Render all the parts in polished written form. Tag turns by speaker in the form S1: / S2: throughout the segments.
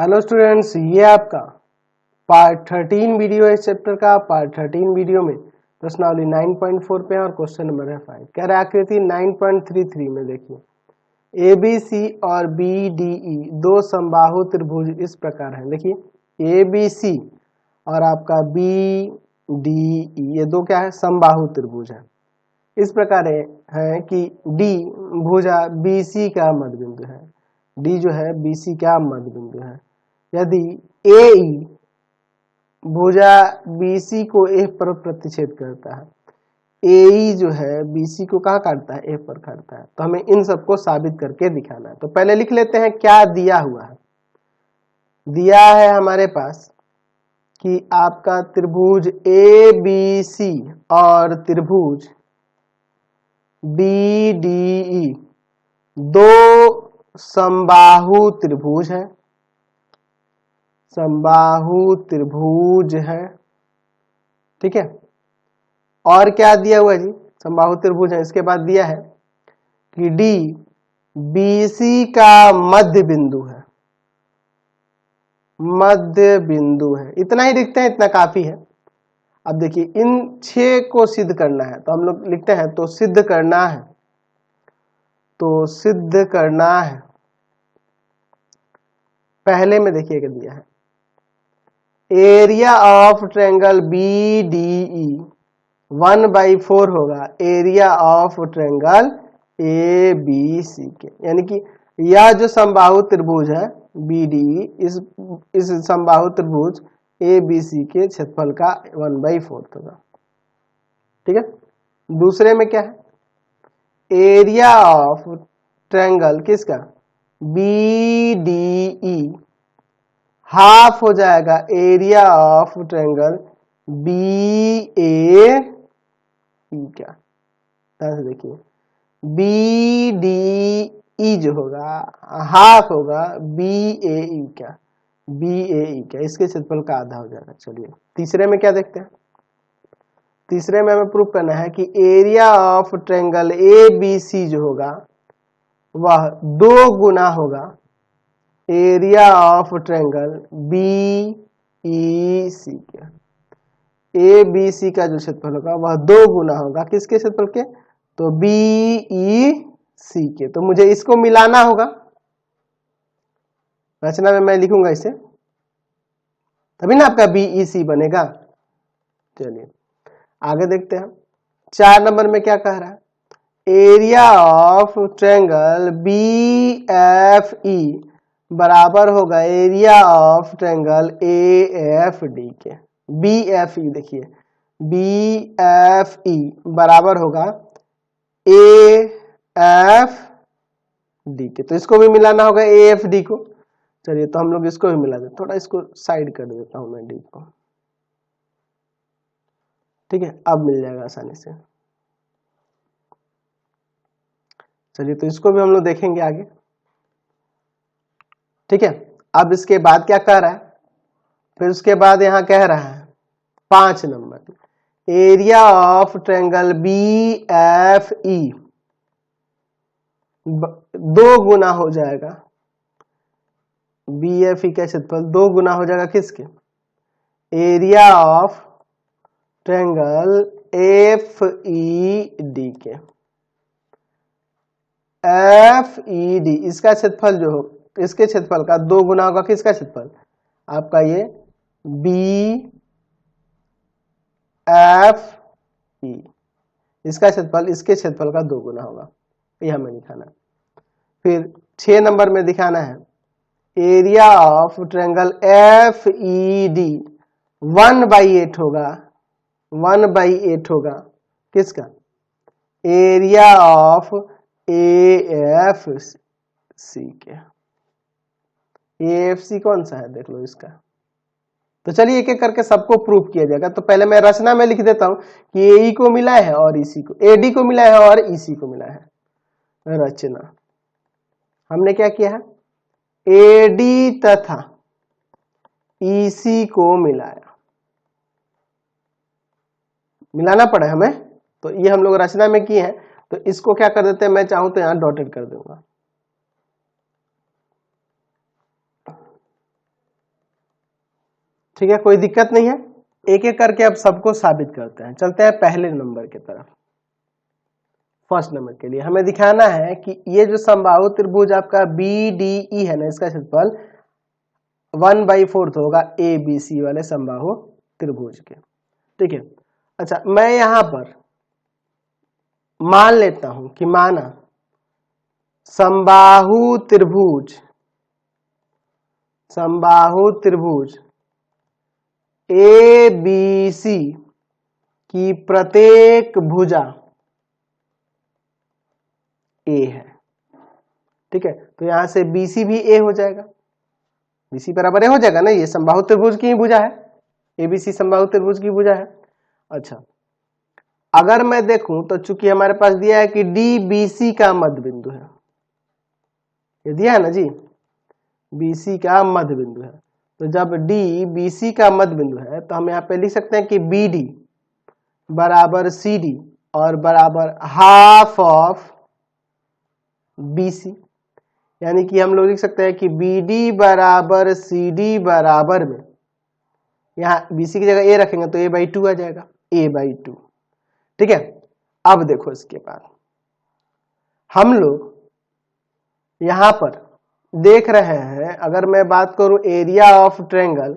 S1: Hello students, ये आपका part 13 video है इस चैप्टर का। पार्ट 13 वीडियो में प्रश्नावली 9.4 पे है और क्वेश्चन नंबर है 5। कह रहा है आकृति 9.33 में देखिए ABC और BDE दो समबाहु त्रिभुज इस प्रकार हैं। देखिए ABC और आपका BDE ये दो क्या है, समबाहु त्रिभुज है। इस प्रकार है कि D भुजा BC का मध्य बिंदु है। D जो है BC का मध्य बिंदु है। यदि AE भुजा BC को A पर प्रतिच्छेद करता है, AE जो है BC को कहाँ काटता है, A पर काटता है, तो हमें इन सबको साबित करके दिखाना है। तो पहले लिख लेते हैं क्या दिया हुआ है। दिया है हमारे पास कि आपका त्रिभुज ABC और त्रिभुज BDE दो समबाहु त्रिभुज है। समबाहु त्रिभुज है, ठीक है। और क्या दिया हुआ है जी, समबाहु त्रिभुज है। इसके बाद दिया है कि डी BC का मध्य बिंदु है। मध्य बिंदु है, इतना ही लिखते हैं, इतना काफी है। अब देखिए इन 6 को सिद्ध करना है, तो हम लोग लिखते हैं तो सिद्ध करना है। तो सिद्ध करना है, पहले में देखिए क्या दिया है, एरिया ऑफ ट्रायंगल BDE 1/4 होगा एरिया ऑफ ट्रायंगल ABC के। यानी कि यह जो समबाहु त्रिभुज है BDE इस समबाहु त्रिभुज ABC के क्षेत्रफल का 1/4 होगा, ठीक है। दूसरे में क्या है, एरिया ऑफ ट्रायंगल किसका, BDE हाफ हो जाएगा एरिया ऑफ ट्रायंगल BAE क्या। देखिए BDE जो होगा हाफ होगा BAE क्या, BAE क्या, इसके क्षेत्रफल का आधा हो जाएगा। चलिए तीसरे में क्या देखते हैं। तीसरे में हमें प्रूफ करना है कि एरिया ऑफ ट्रायंगल ABC जो होगा वह 2 गुना होगा एरिया ऑफ ट्रायंगल BEC के। ABC का जो क्षेत्रफल होगा वह 2 गुना होगा किसके क्षेत्रफल के, तो BEC के। तो मुझे इसको मिलाना होगा, रचना में मैं लिखूंगा इसे, तभी ना आपका BEC बनेगा। चलिए आगे देखते हैं। 4 नंबर में क्या कह रहा है, एरिया ऑफ ट्रायंगल BFE बराबर होगा एरिया ऑफ ट्रायंगल AFD के। BFE देखिए BFE बराबर होगा AFD के। तो इसको भी मिलाना होगा AFD को। चलिए तो हम लोग इसको भी मिला देते, थोड़ा इसको साइड कर देता हूं मैं D को, ठीक है। अब मिल जाएगा आसानी से। चलिए तो इसको भी हम लोग देखेंगे आगे, ठीक है। अब इसके बाद क्या कह रहा है, फिर उसके बाद यहां कह रहा है 5 number area of triangle BFE 2 गुना हो जाएगा BFE का क्षेत्रफल 2 गुना हो जाएगा किसके, एरिया ऑफ ट्रायंगल FED के। FED इसका क्षेत्रफल जो हो, इसके क्षेत्रफल का 2 गुना होगा किसका क्षेत्रफल, आपका ये BFE इसका क्षेत्रफल इसके क्षेत्रफल का 2 गुना होगा, ये हमें दिखाना है। फिर 6 नंबर में दिखाना है एरिया ऑफ ट्रायंगल FED 1/8 होगा, 1/8 होगा किसका, एरिया ऑफ AFC के। AFC कौन सा है देख लो इसका। तो चलिए एक एक करके सबको प्रूफ किया जाएगा। तो पहले मैं रचना में लिख देता हूं कि AE को मिला है और EC को, AD को मिला है और EC को मिला है। रचना हमने क्या किया है, AD तथा EC को मिलाया, मिलाना पड़ा हमें, तो ये हम लोग रचना में किए हैं। तो इसको क्या कर देते हैं, मैं चाहूं तो यहां डॉटेड कर दूंगा। ठीक है, कोई दिक्कत नहीं है। एक एक करके अब सबको साबित करते हैं। चलते हैं पहले नंबर की तरफ। फर्स्ट नंबर के लिए हमें दिखाना है कि ये जो समबाहु त्रिभुज आपका BDE है ना, इसका क्षेत्रफल 1/4 होगा ABC वाले समबाहु त्रिभुज के। ठीक है, अच्छा मैं यहां पर मान लेता हूं कि माना समबाहु त्रिभुज ABC की प्रत्येक भुजा A है। ठीक है, तो यहां से BC भी A हो जाएगा, BC बराबर A हो जाएगा ना, ये समबाहु त्रिभुज की ही भुजा है, ABC समबाहु त्रिभुज की भुजा है। अच्छा अगर मैं देखूं तो चूंकि हमारे पास दिया है कि DBC का मध्य बिंदु है, ये दिया है ना जी, BC का मध्य बिंदु है, तो जब DBC का मध्य बिंदु है तो हम यहाँ पे लिख सकते हैं कि BD बराबर CD और बराबर हाफ ऑफ BC, यानी कि हम लोग लिख सकते हैं कि BD बराबर CD बराबर में, यहाँ BC की जगह A रखेंगे तो A/2 आ जाएगा, A/2। ठीक है, अब देखो इसके बाद हम लोग यहां पर देख रहे हैं, अगर मैं बात करूं एरिया ऑफ ट्रायंगल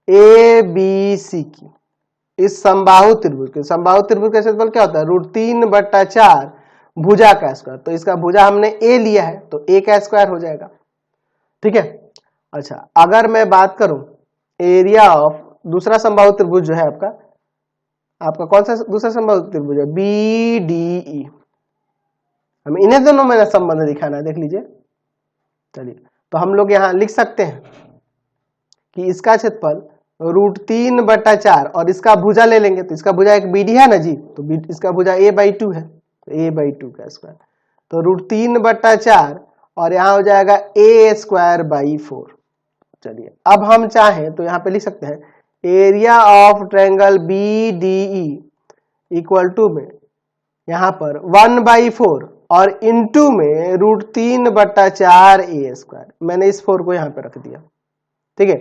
S1: ABC की, इस समबाहु त्रिभुज के, समबाहु त्रिभुज का क्षेत्रफल क्या होता है, √3/4 भुजा का स्क्वायर, तो इसका भुजा हमने A लिया है तो A का स्क्वायर हो जाएगा। ठीक है, अच्छा अगर मैं बात करूं एरिया ऑफ दूसरा समबाहु त्रिभुज जो है आपका कौन सा दूसरा समबाहु त्रिभुज है, BDE, हमें इन्हें दोनों में संबंध दिखाना है, देख लीजिए। चलिए तो हम लोग यहां लिख सकते हैं कि इसका क्षेत्रफल √3/4 और इसका भुजा ले लेंगे, तो इसका भुजा एक BD है ना जी, तो इसका भुजा A/2 है, तो A/2 का स्क्वायर, तो √3/4 और यहाँ हो जाएगा A²/4। चलिए अब हम चाहें तो यहाँ पे लिख सकते हैं area of triangle BDE equal to में यहाँ पर 1/4 और इनटू में √3/4 A², मैंने इस 4 को यहाँ पे रख दिया। ठीक है,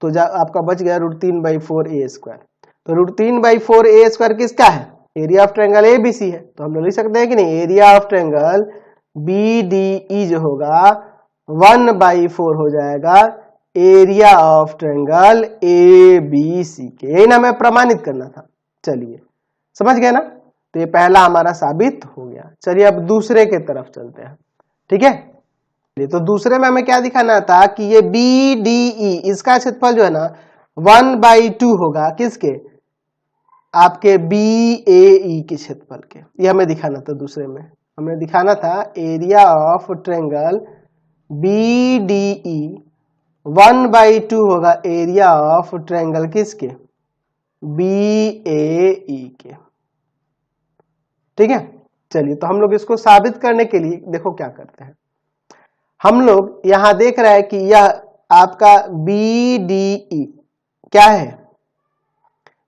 S1: तो आपका बच गया √3/4 A², तो √3/4 A² किसका है, एरिया ऑफ ट्रायंगल ABC है, तो हम लोग लिख सकते हैं कि नहीं, एरिया ऑफ ट्रायंगल BDE जो होगा 1/4 हो जाएगा एरिया ऑफ ट्रायंगल ABC के, यही ना हमें प्रमाणित करना था। चलिए समझ गए ना, तो ये पहला हमारा साबित हो गया। चलिए अब दूसरे के तरफ चलते हैं। ठीक है, तो दूसरे में हमें क्या दिखाना था कि ये BDE इसका क्षेत्रफल जो है ना 1/2 होगा किसके, आपके BAE के क्षेत्रफल के, ये हमें दिखाना था। दूसरे में हमें दिखाना था एरिया ऑफ ट्रायंगल BDE 1/2 होगा एरिया ऑफ ट्रायंगल किसके, BAE के। ठीक है, चलिए तो हम लोग इसको साबित करने के लिए देखो क्या करते हैं। हम लोग यहां देख रहे हैं कि यह आपका BDE क्या है,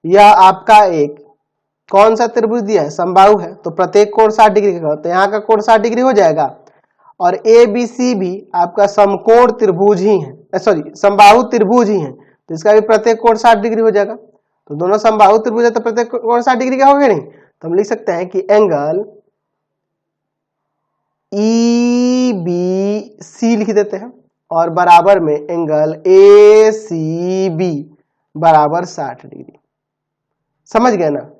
S1: यह आपका एक कौन सा त्रिभुज दिया है, समबाहु है, तो प्रत्येक कोण 60 डिग्री का, तो यहाँ का कोण 60 डिग्री हो जाएगा, और ABC भी आपका समकोण त्रिभुज ही है, सॉरी समबाहु त्रिभुज ही है, तो इसका भी प्रत्येक कोण 60 डिग्री हो जाएगा। तो दोनों समबाहु त्रिभुज है तो प्रत्येक कोण 60 डिग्री का होगा नहीं, तो हम लिख सकते हैं कि एंगल EBC लिख देते हैं और बराबर में एंगल ACB बराबर 60 डिग्री। समझ गए ना,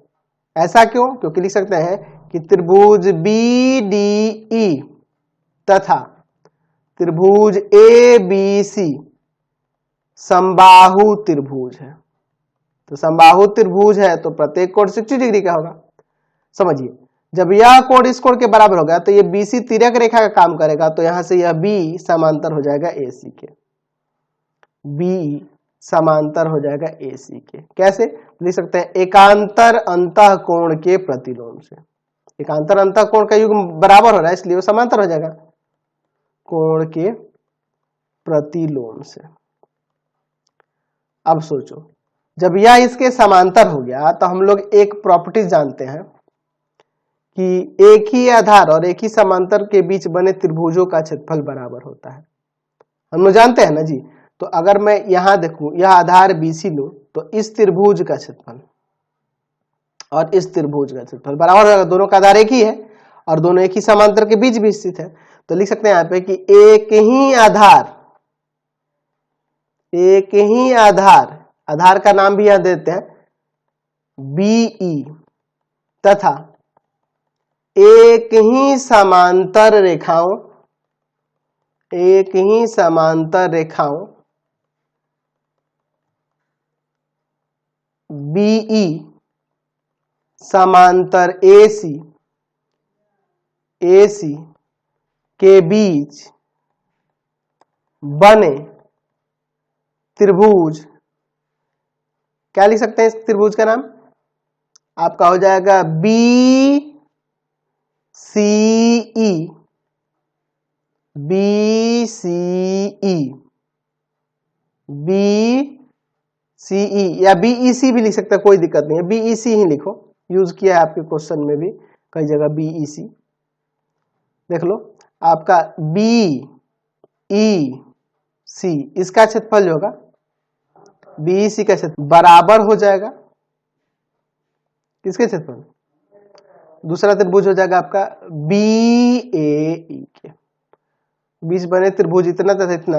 S1: ऐसा क्यों, क्योंकि लिख सकते हैं कि त्रिभुज BDE तथा त्रिभुज ABC समबाहु त्रिभुज है, तो समबाहु त्रिभुज है तो प्रत्येक कोण 60 डिग्री का होगा। समझिए, जब यह कोण इस कोण के बराबर होगा तो ये BC तिर्यक रेखा का काम करेगा, तो यहां से यह B समांतर हो जाएगा AC के, B समांतर हो जाएगा AC के। कैसे लिख सकते हैं, एकांतर अंतः कोण के प्रतिलोम से, एकांतर अंतः कोण का युग्म बराबर हो रहा है इसलिए वो समांतर हो जाएगा कोण के प्रतिलोम से। अब सोचो, जब यह इसके समांतर हो गया तो हम लोग एक प्रॉपर्टी जानते हैं कि एक ही आधार और एक ही समांतर के बीच बने त्रिभुजों का क्षेत्रफल बराबर होता है, हम लोग जानते हैं ना जी। तो अगर मैं यहां देखूं, यह आधार BC लूं, तो इस त्रिभुज का क्षेत्रफल और इस त्रिभुज का क्षेत्रफल बराबर होगा। दोनों का आधार एक ही है और दोनों एक ही समांतर के बीच भी स्थित है। तो लिख सकते हैं यहाँ पे कि एक ही आधार का नाम भी यहां देते हैं BE, तथा एक ही समांतर रेखाओं BE समांतर AC के बीच बने त्रिभुज, क्या लिख सकते हैं इस त्रिभुज का नाम? आपका हो जाएगा BCE या BEC भी लिख सकते हैं, कोई दिक्कत नहीं है, BEC ही लिखो, यूज किया है आपके क्वेश्चन में भी कई जगह BEC। देख लो आपका BEC इसका क्षेत्रफल जो होगा BEC का क्षेत्रफल बराबर हो जाएगा किसके क्षेत्रफल? दूसरा त्रिभुज हो जाएगा आपका BAE के बीच बने त्रिभुज इतना तथा इतना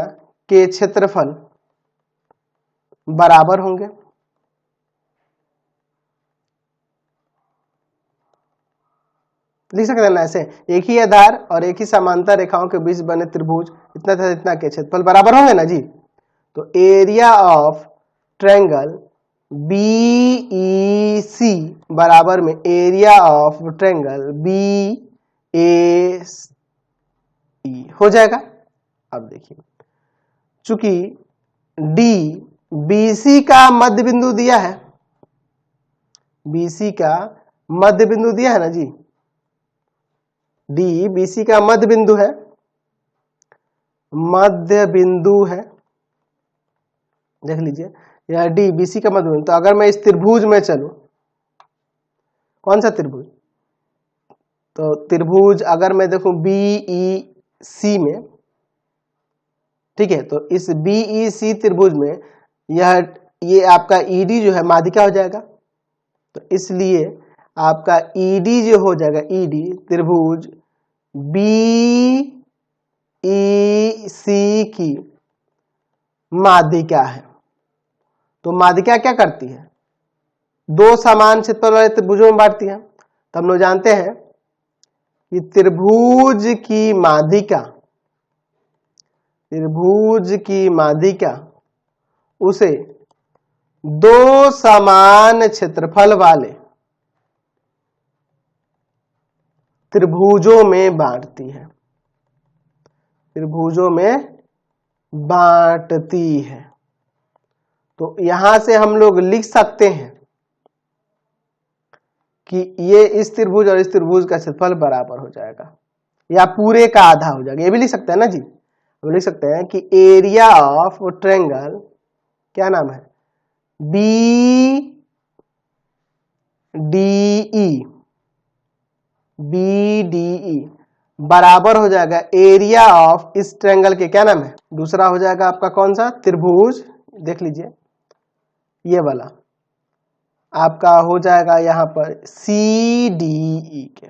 S1: के क्षेत्रफल बराबर होंगे। लिख सकते हैं ना ऐसे, एक ही आधार और एक ही समांतर रेखाओं के बीच बने त्रिभुज इतना तथा इतना के क्षेत्रफल बराबर होंगे ना जी। तो एरिया ऑफ ट्रायंगल BEC बराबर में एरिया ऑफ ट्रायंगल BAE हो जाएगा। अब देखिए, चूंकि D BC का मध्य बिंदु दिया है, BC का मध्य बिंदु दिया है ना जी, D BC का मध्य बिंदु है, देख लीजिए यह D BC का मध्य बिंदु। तो अगर मैं इस त्रिभुज में चलूं, कौन सा त्रिभुज? तो त्रिभुज अगर मैं देखूं BEC में, ठीक है, तो इस BEC त्रिभुज में ये आपका ED जो है माध्यिका हो जाएगा। तो इसलिए आपका ED जो हो जाएगा, ED त्रिभुज BEC की माध्यिका है। तो माध्यिका क्या करती है? दो समान क्षेत्रफल वाले त्रिभुजों में बांटती है। तो हम लोग जानते हैं कि त्रिभुज की माध्यिका उसे दो समान क्षेत्रफल वाले त्रिभुजों में बांटती है। तो यहां से हम लोग लिख सकते हैं कि ये इस त्रिभुज और इस त्रिभुज का क्षेत्रफल बराबर हो जाएगा या पूरे का आधा हो जाएगा, ये भी लिख सकते हैं ना जी। हम लिख सकते हैं कि एरिया ऑफ ट्रायंगल, क्या नाम है, BDE बराबर हो जाएगा एरिया ऑफ इस ट्रायंगल के, क्या नाम है, दूसरा हो जाएगा आपका कौन सा त्रिभुज, देख लीजिए ये वाला आपका हो जाएगा यहां पर CDE के,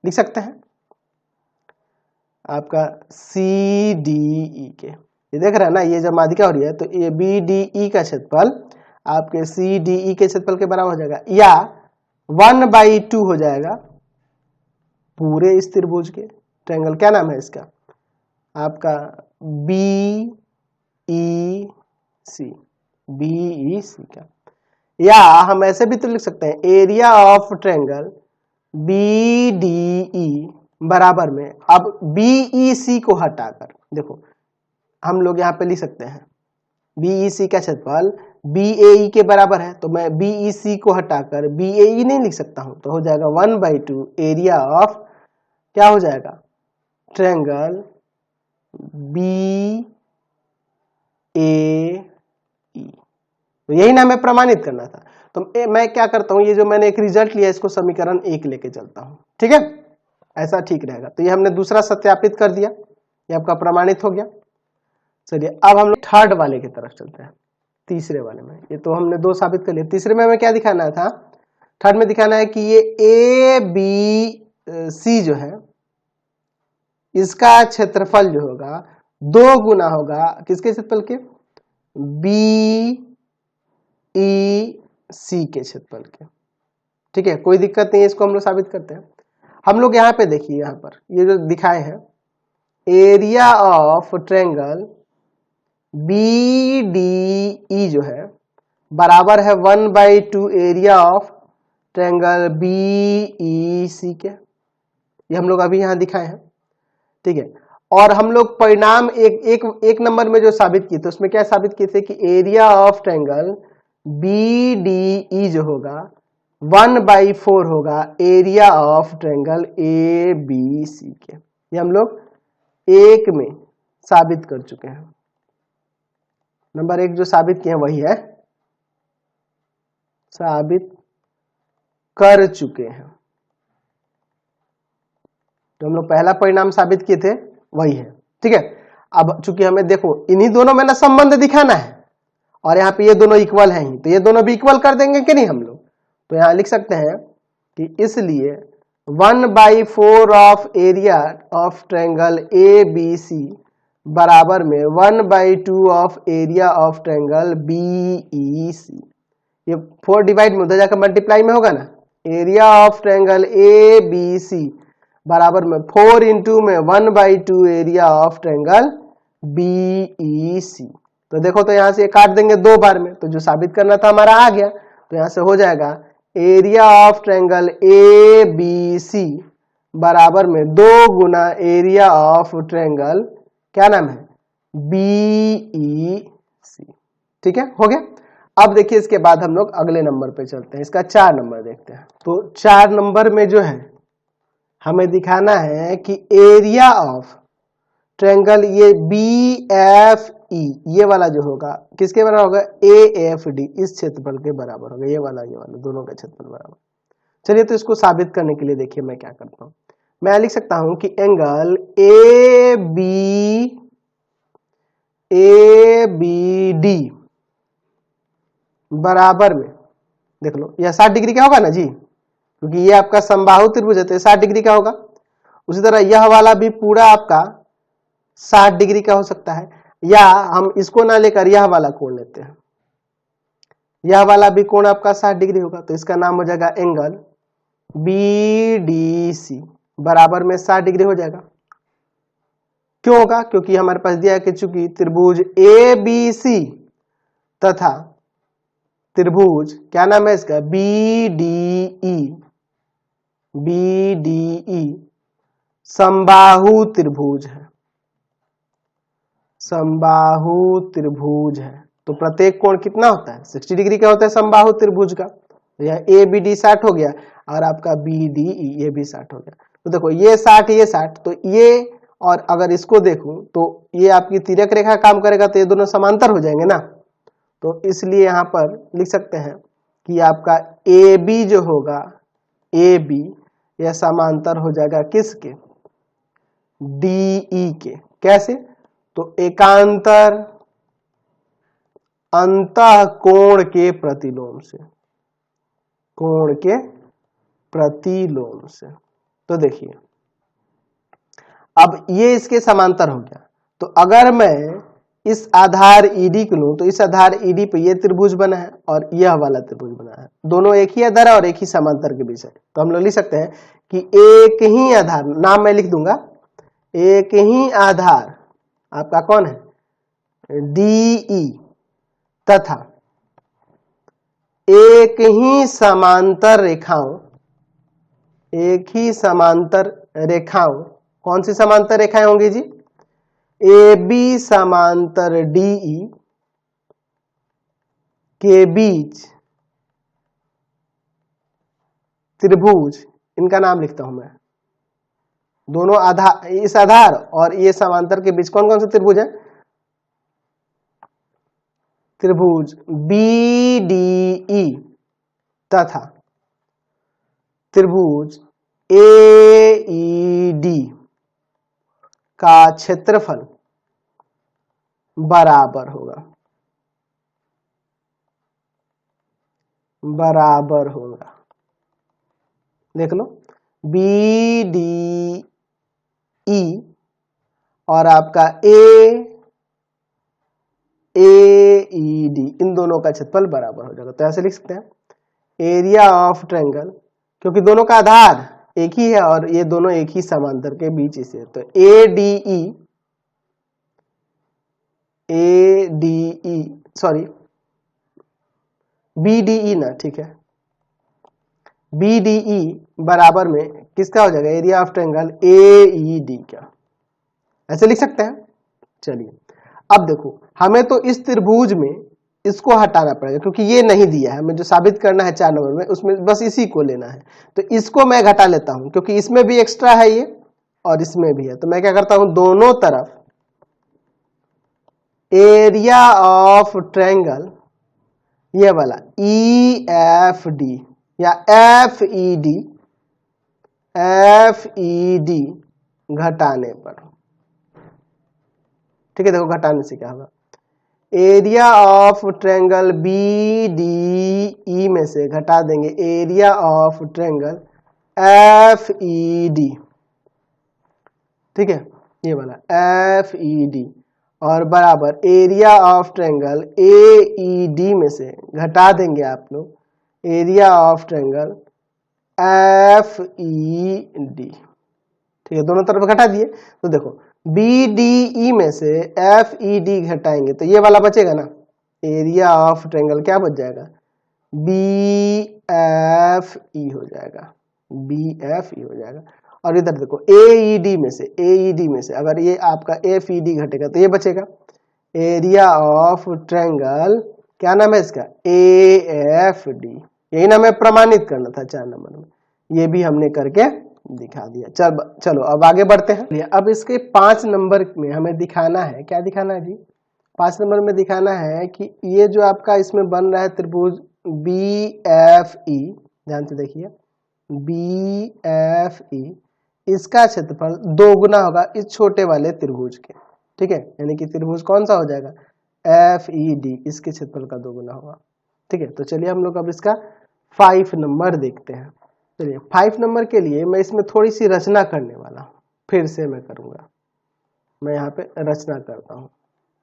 S1: लिख सकते हैं आपका CDE के। ये देख रहे हैं ना, ये जब माध्यिका हो रही है तो ये BDE का क्षेत्रफल आपके CDE के क्षेत्रफल के बराबर हो जाएगा, या 1/2 हो जाएगा पूरे इस त्रिभुज के। ट्रायंगल क्या नाम है इसका, आपका BEC का। या हम ऐसे भी तो लिख सकते हैं एरिया ऑफ ट्रायंगल BDE बराबर में, अब BEC को हटाकर देखो हम लोग यहाँ पे लिख सकते हैं BEC का क्षेत्रफल BAE के बराबर है। तो मैं BEC को हटाकर BAE नहीं लिख सकता हूं, तो हो जाएगा 1/2 एरिया ऑफ, क्या हो जाएगा, ट्रायंगल BAE। तो यही ना हमें प्रमाणित करना था। तो मैं क्या करता हूं, ये जो मैंने एक रिजल्ट लिया इसको समीकरण 1 लेके चलता हूं, ठीक है, ऐसा ठीक रहेगा। तो ये हमने दूसरा सत्यापित कर दिया, ये आपका प्रमाणित हो गया। चलिए अब हम लोग थर्ड वाले की तरफ चलते हैं, तीसरे वाले में। ये तो हमने 2 साबित कर लिए, तीसरे में हमें क्या दिखाना था, थर्ड में दिखाना है कि ये ए बी सी जो है इसका क्षेत्रफल जो होगा 2 गुना होगा किसके क्षेत्रफल के, बी ई सी के क्षेत्रफल के। ठीक है, कोई दिक्कत नहीं है, इसको हम लोग साबित करते हैं। हम लोग यहाँ पे देखिए, यहाँ पर ये जो दिखाए हैं, area of triangle B D E जो है बराबर है 1/2 area of triangle B E C के। ये हम लोग अभी यहाँ दिखाए हैं। ठीक है, और हम लोग परिणाम एक नंबर में जो साबित किए थे उसमें क्या साबित किए थे कि area of triangle B D E जो होगा 1/4 होगा area of triangle A B C के। ये हम लोग 1 में साबित कर चुके हैं। नंबर 1 जो साबित किए हैं वही है, साबित कर चुके हैं। तो हम लोग पहला परिणाम साबित किए थे वही है। ठीक है, अब चूंकि हमें देखो इन्हीं दोनों में ना संबंध दिखाना है और यहाँ पे ये दोनों इक्वल हैं ही, तो ये दोनों भी इक्वल कर देंगे कि नहीं हम लोग। तो यहाँ लिख सकते हैं कि इसलिए 1/4 of area of triangle A B C बराबर में 1/2 of area of triangle B E C. ये 4 डिवाइड में उधर जाकर मल्टीप्लाई में होगा ना, area of triangle A B C बराबर में 4 इंटू में 1/2 area of triangle B E C. तो देखो तो यहां से काट देंगे 2 बार में, तो जो साबित करना था हमारा आ गया। तो यहां से हो जाएगा area of triangle A B C बराबर में 2 गुना एरिया ऑफ ट्रायंगल क्या नाम है, बी ई सी। ठीक है, हो गया। अब देखिए इसके बाद हम लोग अगले नंबर पे चलते हैं, इसका 4 नंबर देखते हैं। तो 4 नंबर में जो है हमें दिखाना है कि एरिया ऑफ ट्रायंगल ये बी एफ ई ये वाला जो होगा किसके बराबर होगा, ए एफ डी इस क्षेत्रफल के बराबर होगा। ये वाला दोनों का क्षेत्रफल बराबर। चलिए तो इसको साबित करने के लिए देखिए मैं क्या करता हूं, मैं लिख सकता हूं कि एंगल ए बी डी बराबर में, देख लो यह 60 डिग्री का होगा ना जी, क्योंकि ये आपका समबाहु त्रिभुज है तो 60 डिग्री का होगा। उसी तरह यह वाला भी पूरा आपका 60 डिग्री का हो सकता है, या हम इसको ना लेकर यह वाला कोण लेते हैं, यह वाला भी कोण आपका 60 डिग्री होगा। तो इसका नाम हो जाएगा एंगल बी डी सी बराबर में 60 डिग्री हो जाएगा। क्यों होगा, क्योंकि हमारे पास दिया है कि चूंकि त्रिभुज ए बी सी तथा त्रिभुज क्या नाम है इसका, बी डी ई समबाहु त्रिभुज है, समबाहु त्रिभुज है। तो प्रत्येक कोण कितना होता है, 60 डिग्री का होता है समबाहु त्रिभुज का। तो यह ए बी डी 60 हो गया और आपका बी डी ई ये भी 60 हो गया। तो देखो ये 60 ये 60, तो ये और अगर इसको देखूं तो ये आपकी तिर्यक रेखा काम करेगा तो ये दोनों समांतर हो जाएंगे ना। तो इसलिए यहां पर लिख सकते हैं कि आपका ए बी जो होगा, ए बी यह समांतर हो जाएगा किसके, डी ई के। कैसे, तो एकांतर अंतः कोण के प्रतिलोम से, कोण के प्रतिलोम से। तो देखिए अब ये इसके समांतर हो गया। तो अगर मैं इस आधार ईडी को लूं तो इस आधार ईडी पे ये त्रिभुज बना है और यह वाला त्रिभुज बना है, दोनों एक ही आधार है और एक ही समांतर के बीच है। तो हम लोग लिख सकते हैं कि एक ही आधार, नाम मैं लिख दूंगा, एक ही आधार आपका कौन है, डीई तथा एक ही समांतर रेखाओं, एक ही समांतर रेखाओं, कौन सी समांतर रेखाएं होंगी जी, ए बी समांतर डीई के बीच त्रिभुज, इनका नाम लिखता हूं मैं, दोनों आधार, इस आधार और ये समांतर के बीच कौन कौन से त्रिभुज है, त्रिभुज बी डी ई तथा त्रिभुज ए ई डी का क्षेत्रफल बराबर होगा, बराबर होगा। देख लो, बी डी ई और आपका ए ई डी, इन दोनों का क्षेत्रफल बराबर हो जाएगा। तो ऐसे लिख सकते हैं एरिया ऑफ ट्रायंगल, क्योंकि दोनों का आधार एक ही है और ये दोनों एक ही समांतर के बीच से, तो A D E sorry B D E ना, ठीक है, बी डी ई बराबर में किसका हो जाएगा, area of triangle A E D का। ऐसे लिख सकते हैं। चलिए अब देखो, हमें तो इस त्रिभुज में इसको हटाना पड़ेगा, क्योंकि ये नहीं दिया है हमें, जो साबित करना है 4 नंबर में, उसमें बस इसी को लेना है। तो इसको मैं घटा लेता हूं, क्योंकि इसमें भी एक्स्ट्रा है ये और इसमें भी है। तो मैं क्या करता हूं, दोनों तरफ एरिया ऑफ ट्रायंगल ये वाला ई एफ डी या एफ ई डी घटाने पर, ठीक है। देखो घटाने से क्या होगा, area of triangle B D E में से घटा देंगे area of triangle F E D, ठीक है, ये वाला एफ ई डी, और बराबर area of triangle A E D में से घटा देंगे आप लोग area of triangle F E D, ठीक है। दोनों तरफ घटा दिए। तो देखो बी डी ई में से एफ ई डी घटाएंगे तो ये वाला बचेगा ना, एरिया ऑफ ट्रायंगल क्या बच जाएगा, बी एफ ई हो जाएगा, बी एफ ई हो जाएगा। और इधर देखो ए ई डी में से अगर ये आपका एफ ई डी घटेगा तो ये बचेगा एरिया ऑफ ट्रायंगल, क्या नाम है इसका, ए एफ डी। यही ना हमें प्रमाणित करना था 4 नंबर में, ये भी हमने करके दिखा दिया। चलो अब आगे बढ़ते हैं। अब इसके 5 नंबर में हमें दिखाना है, क्या दिखाना है जी, 5 नंबर में दिखाना है कि ये जो आपका इसमें बन रहा है त्रिभुज बी एफ ई, ध्यान से देखिए, बी एफ ई, इसका क्षेत्रफल 2 गुना होगा इस छोटे वाले त्रिभुज के, ठीक है। यानी कि त्रिभुज कौन सा हो जाएगा, एफ ई डी, इसके क्षेत्रफल का 2 गुना होगा, ठीक है। तो चलिए हम लोग अब इसका 5 नंबर देखते हैं। चलिए 5 नंबर के लिए मैं इसमें थोड़ी सी रचना करने वाला हूँ, फिर से मैं करूँगा। मैं यहाँ पे रचना करता हूँ।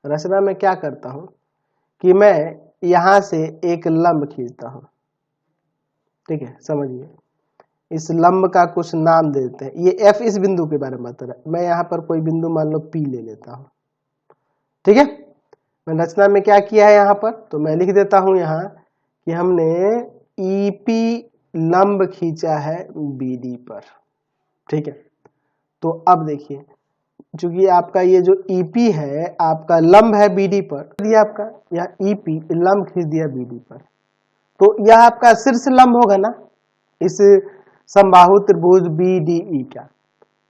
S1: रचना में क्या करता हूँ कि मैं यहाँ से एक लंब खींचता हूँ, ठीक है, समझिए। इस लंब का कुछ नाम दे देते हैं, ये एफ इस बिंदु के बारे में बता रहा है, मैं यहाँ पर कोई बिंदु मान लो पी ले लेता हूँ, ठीक है। मैं रचना में क्या किया है यहाँ पर, तो मैं लिख देता हूँ यहाँ कि हमने ईपी लंब खींचा है बीडी पर, ठीक है। तो अब देखिए, चूंकि आपका ये जो ईपी है आपका लंब है बीडी पर, दिया आपका यह ईपी लंब खींच दिया बीडी पर, तो यह आपका शीर्ष लंब होगा ना इस समबाहु त्रिभुज बी डी ई का।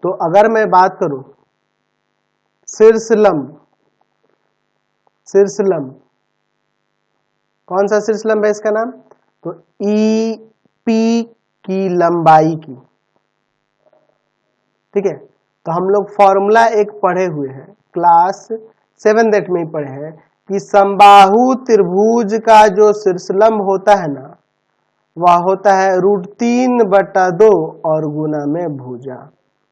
S1: तो अगर मैं बात करूं शीर्ष लंब कौन सा शीर्ष लंब है इसका नाम, तो ई पी की लंबाई की, ठीक है। तो हम लोग फॉर्मूला एक पढ़े हुए हैं, क्लास 7 में ही पढ़े हैं कि समबाहु त्रिभुज का जो शीर्ष लंब होता है ना, वह होता है √3/2 और गुना में भुजा।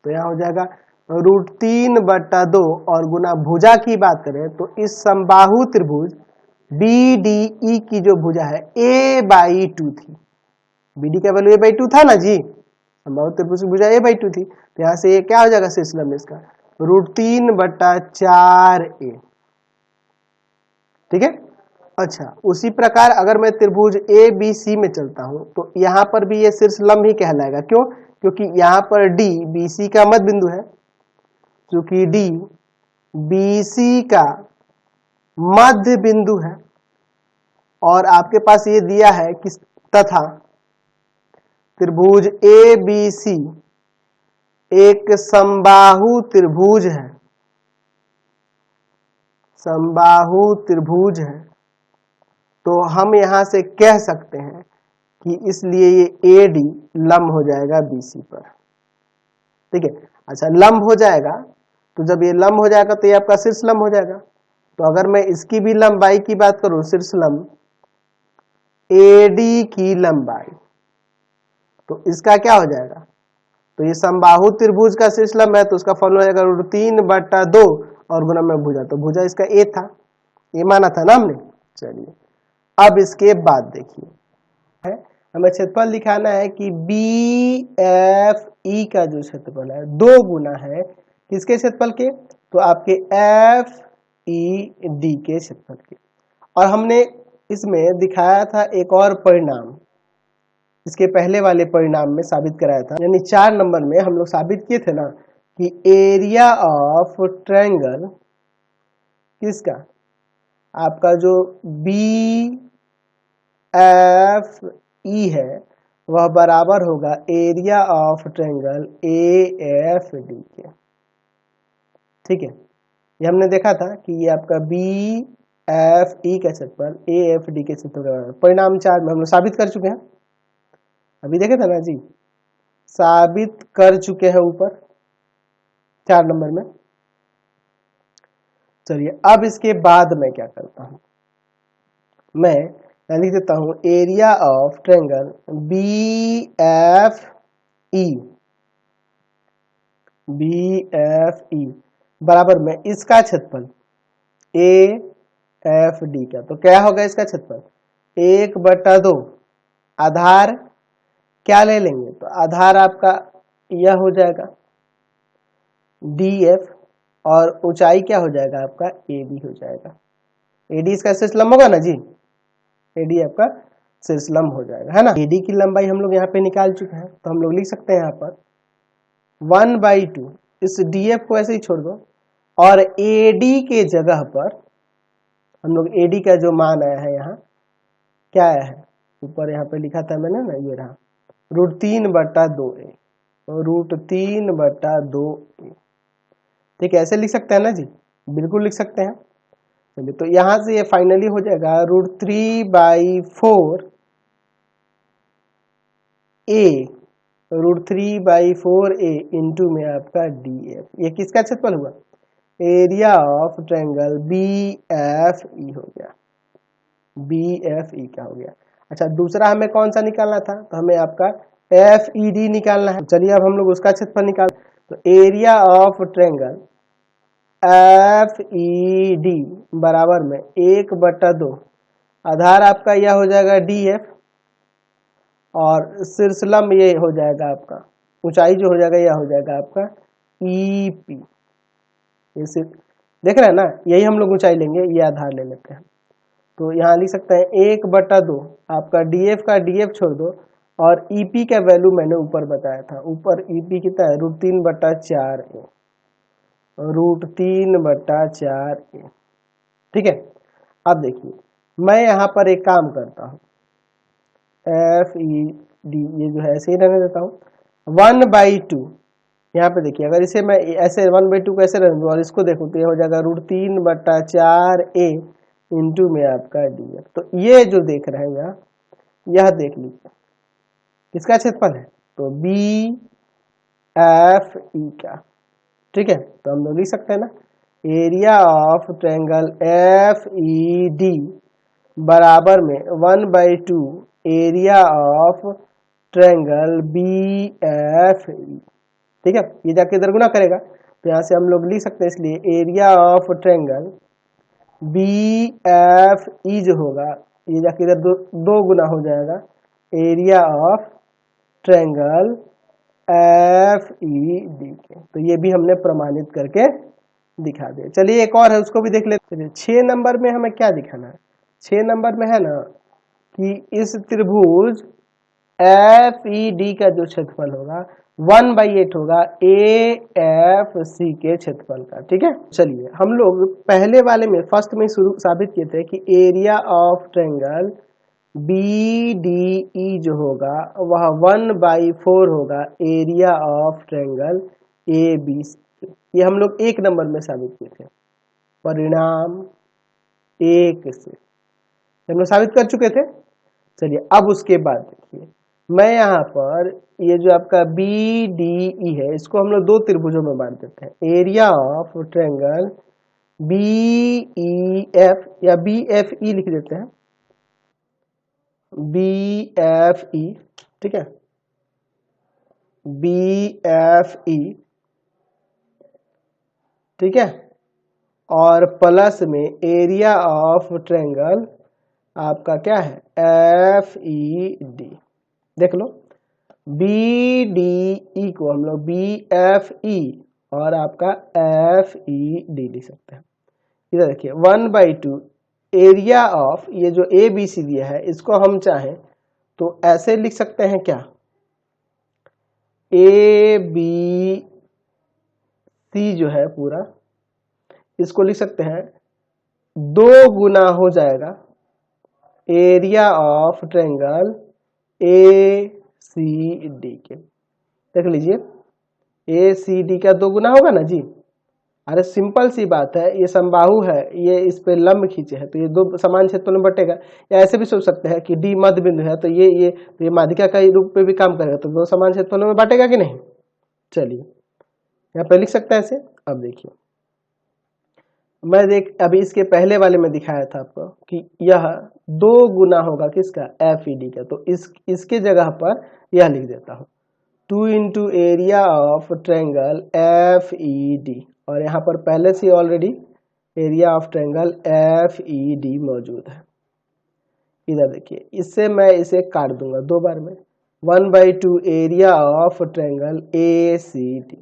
S1: तो यहाँ हो जाएगा √3/2 और गुना भुजा की बात करें तो इस समबाहु त्रिभुज बी डी ई की जो भुजा है a/2 थी, बी डी का वैल्यू a/2 था ना जी, समबाहु त्रिभुज की भुजा a/2 थी, तो यहाँ से ये क्या हो जाएगा शीर्ष लंब इसका √3/4a, ठीक है। अच्छा, उसी प्रकार अगर मैं त्रिभुज ए बी सी में चलता हूं तो यहां पर भी ये शीर्ष लंब ही कहलाएगा। क्यों, क्योंकि यहां पर डी बी सी का मध्य बिंदु है, क्योंकि डी बी सी का मध्य बिंदु है, और आपके पास ये दिया है कि तथा त्रिभुज ए बी सी एक समबाहु त्रिभुज है, समबाहु त्रिभुज है, तो हम यहां से कह सकते हैं कि इसलिए ये ए डी लंब हो जाएगा बीसी पर, ठीक है। अच्छा, लंब हो जाएगा तो जब ये लंब हो जाएगा तो ये आपका शीर्ष लंब हो जाएगा, तो अगर मैं इसकी भी लंबाई की बात करूं, शीर्ष लंब AD की लंबाई, तो इसका क्या हो जाएगा, तो ये समबाहु त्रिभुज का शीर्ष लंब है, तो उसका फॉर्मूला हो जाएगा √3/2 और गुना में भुजा, तो भुजा इसका A था, ये माना था ना हमने। चलिए अब इसके बाद देखिए, है हमें क्षेत्रफल दिखाना है कि BFE का जो क्षेत्रफल है 2 गुना है किसके क्षेत्रफल के, तो आपके FED के क्षेत्रफल के। और हमने इसमें दिखाया था एक और परिणाम, इसके पहले वाले परिणाम में साबित कराया था, यानी 4 नंबर में हम लोग साबित किए थे ना कि एरिया ऑफ ट्रायंगल किसका, आपका जो BFE है वह बराबर होगा एरिया ऑफ ट्रायंगल AFD के। ठीक है, ये हमने देखा था कि ये आपका BFE का क्षेत्रफल AFD के क्षेत्रफल का परिणाम 4 में हम लोग साबित कर चुके हैं, अभी देखे थे ना जी, साबित कर चुके हैं ऊपर 4 नंबर में। चलिए अब इसके बाद मैं क्या करता हूं, मैं लिख देता हूं एरिया ऑफ ट्रायंगल BFE बराबर में इसका क्षेत्रफल AFD का, तो क्या होगा इसका क्षेत्रफल 1/2, आधार क्या ले लेंगे, तो आधार आपका यह हो जाएगा DF और ऊंचाई क्या हो जाएगा आपका AD हो जाएगा। AD इसका शीर्ष लंब होगा ना जी, AD आपका शीर्ष लंब हो जाएगा, है ना। AD की लंबाई हम लोग यहाँ पे निकाल चुके हैं, तो हम लोग लिख सकते हैं यहाँ पर 1/2, इस DF को ऐसे ही छोड़ दो और AD के जगह पर हम लोग AD का जो मान आया है यहाँ क्या आया है, ऊपर यहाँ पे लिखा था मैंने ना, ये रहा √3/2A, √3/2A। ठीक है, ऐसे लिख सकते हैं ना जी, बिल्कुल लिख सकते हैं। चलिए तो यहां से ये फाइनली हो जाएगा √3/4A, √3/4A इंटू में आपका DF, ये किसका क्षेत्रफल हुआ, एरिया ऑफ ट्रायंगल BFE हो गया, BFE का हो गया। अच्छा दूसरा हमें कौन सा निकालना था, तो हमें आपका FED निकालना है। चलिए अब हम लोग उसका क्षेत्रफल निकाल, तो एरिया ऑफ ट्रायंगल FED बराबर में 1/2, आधार आपका यह हो जाएगा DF और शीर्ष लंब ये हो जाएगा आपका, ऊंचाई जो हो जाएगा यह हो जाएगा आपका EP। ये देख रहे हैं ना, यही हम लोग ऊंचाई लेंगे, ये आधार ले लेते हैं, तो यहाँ लिख सकते हैं 1/2 आपका DF का DF छोड़ दो और EP का वैल्यू मैंने ऊपर बताया था, ऊपर EP कितना है √3/4A, √3/4A। ठीक है, अब देखिए मैं यहाँ पर एक काम करता हूँ, FED ये जो है ऐसे ही रहने देता हूँ, 1/2 यहाँ पे देखिए, अगर इसे मैं ऐसे 1/2 को ऐसे रहने दूँ और इसको देखूँ तो ये हो जाएगा √3/4A इंटू में आपका DF। तो ये जो देख रहे हैं यहाँ, यह देख लीजिए किसका क्षेत्रफल है, तो BFE का। ठीक है, तो हम लोग लिख सकते हैं ना एरिया ऑफ ट्रायंगल FED बराबर में 1/2 एरिया ऑफ ट्रायंगल BFE। ठीक है, ये जाके इधर गुना करेगा तो यहाँ से हम लोग लिख सकते हैं, इसलिए एरिया ऑफ ट्रायंगल BFE जो होगा ये जाके इधर दो गुना हो जाएगा एरिया ऑफ ट्रायंगल FED के। तो ये भी हमने प्रमाणित करके दिखा दिया। चलिए एक और है, उसको भी देख लेते हैं। 6 नंबर में हमें क्या दिखाना है, 6 नंबर में है ना कि इस त्रिभुज FED का जो क्षेत्रफल होगा 1/8 होगा AFC के क्षेत्रफल का। ठीक है, चलिए हम लोग पहले वाले में फर्स्ट में शुरू साबित किए थे कि एरिया ऑफ ट्रायंगल BDE जो होगा वह 1/4 होगा एरिया ऑफ ट्रायंगल ABC। ये हम लोग 1 नंबर में साबित किए थे, परिणाम 1 से हम लोग साबित कर चुके थे। चलिए अब उसके बाद देखिए, मैं यहाँ पर ये जो आपका BDE है इसको हम लोग 2 त्रिभुजों में बांट देते हैं, एरिया ऑफ ट्रायंगल BEF या BFE लिख देते हैं, BFE, ठीक है, BFE, ठीक है, और प्लस में एरिया ऑफ ट्रायंगल आपका क्या है, FED। देख लो, BDE को हम लोग BFE और आपका FED लिख सकते हैं। इधर देखिए 1/2 एरिया ऑफ, ये जो ABC दिया है इसको हम चाहें तो ऐसे लिख सकते हैं क्या, ABC जो है पूरा, इसको लिख सकते हैं 2 गुना हो जाएगा एरिया ऑफ ट्रायंगल ACD के। देख लीजिए ACD का 2 गुना होगा ना जी। अरे सिंपल सी बात है, ये समबाहु है, ये इस पे लंब खींचे है तो ये 2 समान क्षेत्रों में बटेगा। या ऐसे भी सोच सकते हैं कि D मध्य बिंदु है तो ये माध्यिका का रूप पे भी काम करेगा, तो 2 समान क्षेत्रों में बांटेगा कि नहीं। चलिए यहाँ पे लिख सकते हैं ऐसे। अब देखिए अभी इसके पहले वाले में दिखाया था आपको कि यह 2 गुना होगा किसका, FED का, तो इसके जगह पर यह लिख देता हूं 2 into area of triangle FED, और यहाँ पर पहले से already area of triangle FED मौजूद है। इधर देखिए, इससे मैं इसे काट दूंगा 2 बार में, 1/2 एरिया ऑफ ट्रायंगल ACD।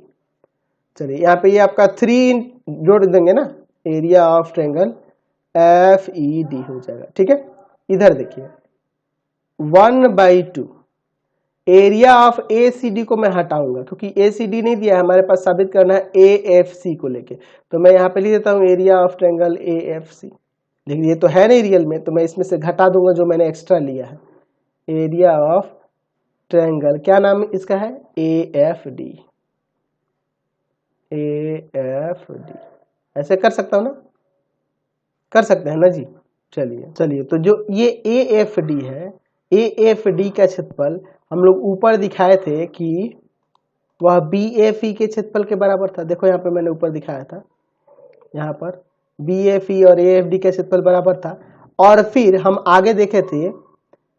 S1: चलिए यहाँ पे ये आपका 3 जोड़ देंगे ना, एरिया ऑफ ट्रायंगल FED हो जाएगा, ठीक है। इधर देखिए 1/2 एरिया ऑफ ACD को मैं हटाऊंगा क्योंकि ACD नहीं दिया है हमारे पास, साबित करना है AFC को लेके, तो मैं यहाँ पे लिख देता हूँ एरिया ऑफ ट्रायंगल AFC। लेकिन ये तो है नहीं रियल में, तो मैं इसमें से घटा दूंगा जो मैंने एक्स्ट्रा लिया है, एरिया ऑफ ट्रायंगल, क्या नाम इसका है, AFD। ऐसे कर सकता हूं ना, कर सकते हैं ना जी। चलिए तो जो ये AFD है, AFD का क्षेत्रफल हम लोग ऊपर दिखाए थे कि वह BFE के क्षेत्रफल के बराबर था। देखो यहाँ पे मैंने ऊपर दिखाया था, यहाँ पर BFE और AFD का क्षेत्रफल बराबर था। और फिर हम आगे देखे थे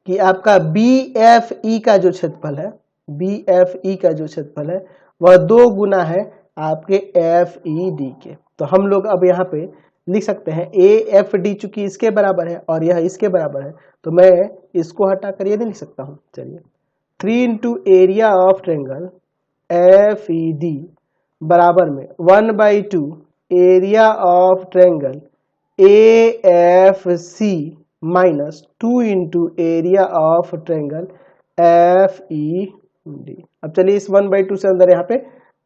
S1: कि आपका BFE का जो क्षेत्रफल है, BFE का जो क्षेत्रफल है वह 2 गुना है आपके FED के। तो हम लोग अब यहाँ पे लिख सकते हैं AFD चूंकि इसके बराबर है और यह इसके बराबर है, तो मैं इसको हटा कर ये नहीं लिख सकता हूँ। चलिए 3 into area of triangle FED बराबर में 1/2 area of triangle AFC minus 2 into area of triangle FED। अब चलिए इस 1/2 से अंदर यहाँ पे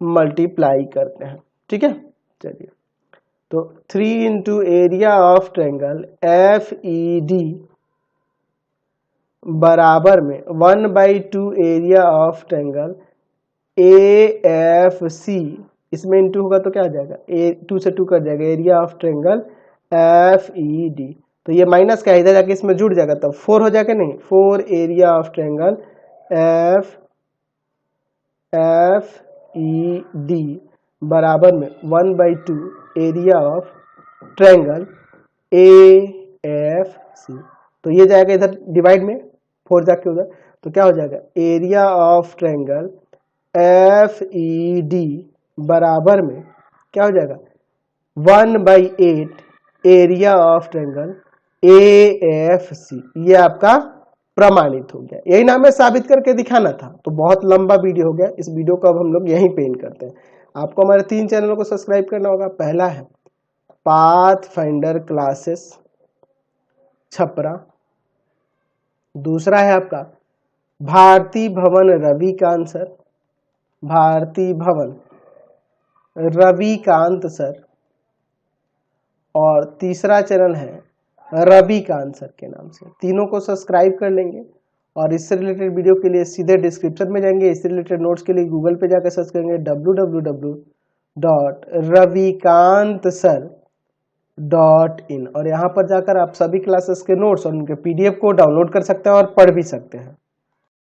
S1: मल्टीप्लाई करते हैं, ठीक है। चलिए तो 3 into area of triangle FED बराबर में 1/2 एरिया ऑफ ट्रायंगल AFC, इसमें इंटू होगा तो क्या आ जाएगा, 2 से 2 कर जाएगा, एरिया ऑफ ट्रायंगल FED। तो ये माइनस का इधर जाके इसमें जुड़ जाएगा, तब 4 हो जाएगा, नहीं 4 एरिया ऑफ ट्रायंगल FED बराबर में 1/2 एरिया ऑफ ट्रायंगल AFC। तो ये जाएगा इधर डिवाइड में, 4 जाके उधर, तो क्या हो जाएगा, एरिया ऑफ ट्रायंगल FED बराबर में क्या हो जाएगा, 1/8 एरिया ऑफ ट्रायंगल AFC। ये आपका प्रमाणित हो गया। यही नाम है, साबित करके दिखाना था। तो बहुत लंबा वीडियो हो गया, इस वीडियो को अब हम लोग यहीं पे एंड करते हैं। आपको हमारे 3 चैनलों को सब्सक्राइब करना होगा। पहला है पाथफाइंडर क्लासेस छपरा, दूसरा है आपका भारती भवन रविकांत सर, भारती भवन रविकांत सर, और तीसरा चैनल है रविकांत सर के नाम से। तीनों को सब्सक्राइब कर लेंगे और इससे रिलेटेड वीडियो के लिए सीधे डिस्क्रिप्शन में जाएंगे। इससे रिलेटेड नोट्स के लिए गूगल पे जाकर सर्च करेंगे www.ravikantsir.in, और यहाँ पर जाकर आप सभी क्लासेस के नोट्स और उनके PDF को डाउनलोड कर सकते हैं और पढ़ भी सकते हैं।